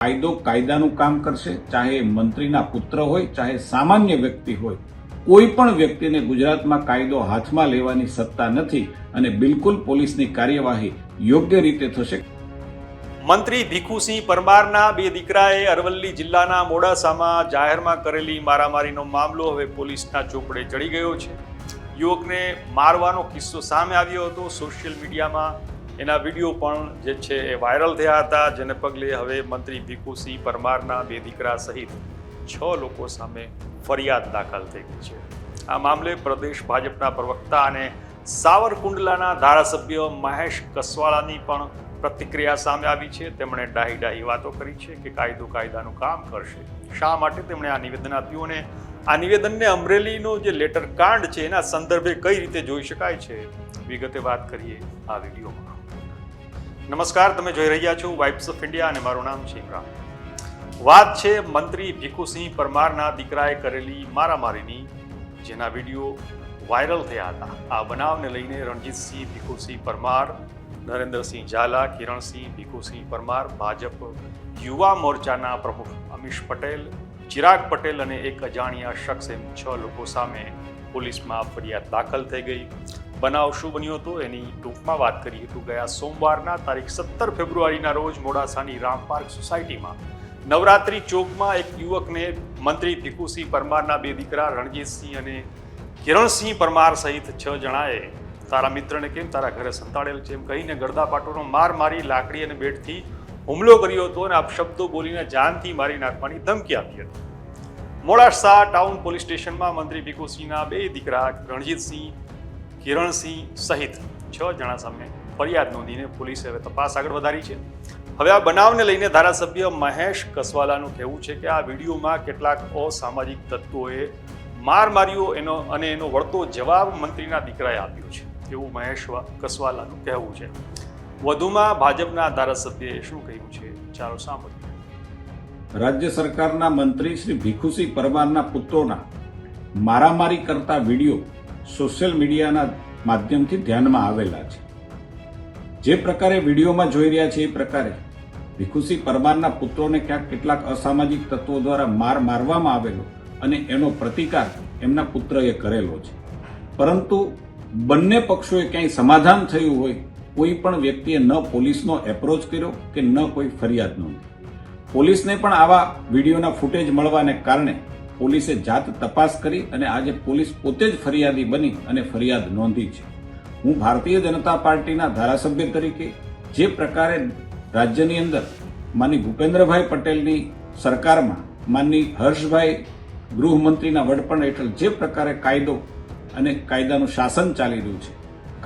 કાયદો કાયદાનું કામ કરશે, ચાહે મંત્રીના પુત્ર હોય, ચાહે સામાન્ય વ્યક્તિ હોય. કોઈ પણ વ્યક્તિને ગુજરાતમાં કાયદો હાથમાં લેવાની સત્તા નથી અને બિલકુલ પોલીસની કાર્યવાહી યોગ્ય રીતે થશે. મંત્રી ભીખુસિંહ પરમારના બે દીકરાએ અરવલ્લી જિલ્લાના મોડાસામાં જાહેરમાં કરેલી મારામારીનો મામલો હવે પોલીસના ચોપડે ચડી ગયો છે. યુવકને મારવાનો કિસ્સો સામે આવ્યો હતો. સોશિયલ મીડિયામાં એના વિડીયો પણ જે છે એ વાયરલ થયા હતા, જેને પગલે હવે મંત્રી ભીખુસિંહ પરમારના બે દીકરા સહિત 6 લોકો સામે ફરિયાદ દાખલ થઈ ગઈ છે. આ મામલે પ્રદેશ ભાજપના પ્રવક્તા અને સાવરકુંડલાના ધારાસભ્ય મહેશ કસવાલાની પણ પ્રતિક્રિયા સામે આવી છે. તેમણે ડાહી વાતો કરી છે કે કાયદો કાયદાનું કામ કરશે. શા માટે તેમણે આ નિવેદન આપ્યું અને આ નિવેદનને અમરેલીનો જે લેટર કાંડ છે એના સંદર્ભે કઈ રીતે જોઈ શકાય છે, વિગતે વાત કરીએ આ વિડીયોમાં. નમસ્કાર, તમે જોઈ રહ્યા છો વાઇબ્સ ઓફ ઇન્ડિયા અને મારું નામ છે ઇમરાન. વાત છે મંત્રી ભીખુસિંહ પરમારના દીકરાએ કરેલી મારામારીની, જેના વિડીયો વાયરલ થયા હતા. આ બનાવને લઈને રણજીતસિંહ ભીખુસિંહ પરમાર, નરેન્દ્રસિંહ ઝાલા, કિરણસિંહ ભીખુસિંહ પરમાર, ભાજપ યુવા મોરચાના પ્રમુખ અમીશ પટેલ, ચિરાગ પટેલ અને એક અજાણ્યા શખ્સ એમ 6 લોકો સામે પોલીસમાં ફરિયાદ દાખલ થઈ ગઈ. બનાવ શું બન્યો હતો એની ટૂંકમાં વાત કરીએ તો ગયા સોમવારના તારીખ 17 ફેબ્રુઆરીના રોજ મોડાસાની રામ પાર્ક સોસાયટીમાં નવરાત્રી ચોકમાં એક યુવકને મંત્રી ભીખુસિંહ પરમારના બે દીકરા રણજીતસિંહ અને કિરણસિંહ પરમાર સહિત 6 જણાએ તારા મિત્રને કેમ તારા ઘરે સંતાડેલ છે એમ કહીને ગળદાપાટોનો માર મારી લાકડી અને બેટથી હુમલો કર્યો હતો અને અપશબ્દો બોલીને જાનથી મારી નાખવાની ધમકી આપી હતી. મોડાસા ટાઉન પોલીસ સ્ટેશનમાં મંત્રી ભીખુસિંહના બે દીકરા રણજીતસિંહ, કિરણસિંહ સહિત 6 જણા સામે ફરિયાદ નોંધીને પોલીસે હવે તપાસ આગળ વધારી છે. હવે આ બનાવને લઈને ધારાસભ્ય મહેશ કસવાલાનું કહેવું છે કે આ વિડીયોમાં કેટલાક અસામાજિક તત્વોએ માર માર્યો અને એનો વળતો જવાબ મંત્રીના દીકરાએ આપ્યો છે એવું મહેશ કસવાલાનું કહેવું છે. વધુમાં ભાજપના ધારાસભ્યએ શું કહ્યું છે, ચાલો સાંભળીએ. રાજ્ય સરકારના મંત્રી શ્રી ભીખુસિંહ પરમારના પુત્રોના મારામારી કરતા વિડીયો સોશિયલ મીડિયાના માધ્યમથી ધ્યાનમાં આવેલા છે. જે પ્રકારે વિડીયોમાં જોઈ રહ્યા છે એ પ્રકારે ભીખુસિંહ પરમારના પુત્રોને ક્યાંક કેટલાક અસામાજિક તત્વો દ્વારા મારવામાં આવેલો અને એનો પ્રતિકાર એમના પુત્રએ કરેલો છે. પરંતુ બંને પક્ષોએ ક્યાંય સમાધાન થયું હોય, કોઈ પણ વ્યક્તિએ ન પોલીસનો એપ્રોચ કર્યો કે ન કોઈ ફરિયાદ નોંધી. પોલીસને પણ આવા વિડીયોના ફૂટેજ મળવાને કારણે પોલીસે જાત તપાસ કરી અને આજે પોલીસ પોતે જ ફરિયાદી બની અને ફરિયાદ નોંધી છે. હું ભારતીય જનતા પાર્ટીના ધારાસભ્ય તરીકે જે પ્રકારે રાજ્યની અંદર માનની ભૂપેન્દ્રભાઈ પટેલની સરકારમાં માનની હર્ષભાઈ ગૃહમંત્રીના વડપણ હેઠળ જે પ્રકારે કાયદો અને કાયદાનું શાસન ચાલી રહ્યું છે,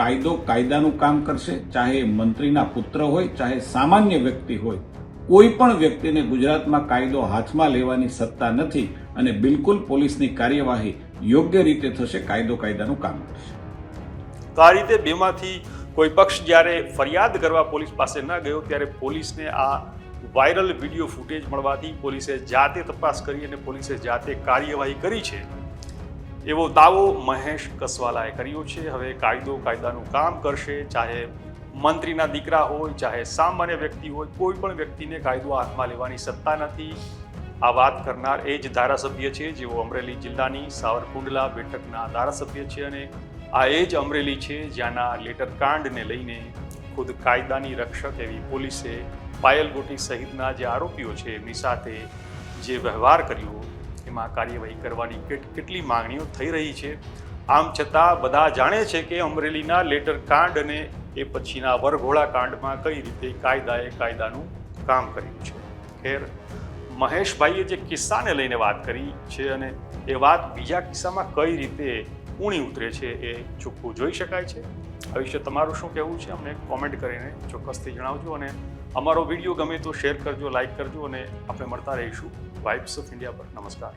કાયદો કાયદાનું કામ કરશે, ચાહે મંત્રીના પુત્ર હોય, ચાહે સામાન્ય વ્યક્તિ હોય. કોઈ પણ વ્યક્તિને ગુજરાતમાં કાયદો હાથમાં લેવાની સત્તા નથી અને બિલકુલ પોલીસની કાર્યવાહી યોગ્ય રીતે થશે. કાયદો કાયદાનું કામ કરશે. તો આ રીતે બેમાંથી કોઈ પક્ષ જ્યારે ફરિયાદ કરવા પોલીસ પાસે ન ગયો ત્યારે પોલીસને આ વાયરલ વિડીયો ફૂટેજ મળવાથી પોલીસે જાતે તપાસ કરી અને પોલીસે જાતે કાર્યવાહી કરી છે એવો દાવો મહેશ કસવાલાએ કર્યો છે. હવે કાયદો કાયદાનું કામ કરશે, ચાહે મંત્રીના દીકરા હોય, ચાહે સામાન્ય વ્યક્તિ હોય, કોઈ પણ વ્યક્તિને કાયદો હાથમાં લેવાની સત્તા નથી. આ વાત કરનાર એ જ ધારાસભ્ય છે જેઓ અમરેલી જિલ્લાની સાવરકુંડલા બેઠકના ધારાસભ્ય છે અને આ એ જ અમરેલી છે જ્યાંના લેટર કાંડને લઈને ખુદ કાયદાની રક્ષક એવી પોલીસે પાયલ ગોટી સહિતના જે આરોપીઓ છે એમની સાથે જે વ્યવહાર કર્યો એમાં કાર્યવાહી કરવાની કેટલી માંગણીઓ થઈ રહી છે. આમ છતાં બધા જાણે છે કે અમરેલીના લેટર કાંડ અને એ પછીના વરઘોડા કાંડમાં કઈ રીતે કાયદાએ કાયદાનું કામ કર્યું છે. ખેર, મહેશભાઈએ જે કિસ્સાને લઈને વાત કરી છે અને એ વાત બીજા કિસ્સામાં કઈ રીતે ઊણી ઉતરે છે એ ચોખ્ખું જોઈ શકાય છે. આ વિશે તમારું શું કહેવું છે અમને કોમેન્ટ કરીને ચોક્કસથી જણાવજો અને અમારો વિડીયો ગમે તો શેર કરજો, લાઇક કરજો અને આપણે મળતા રહીશું વાઇબ્સ ઓફ ઇન્ડિયા પર. નમસ્કાર.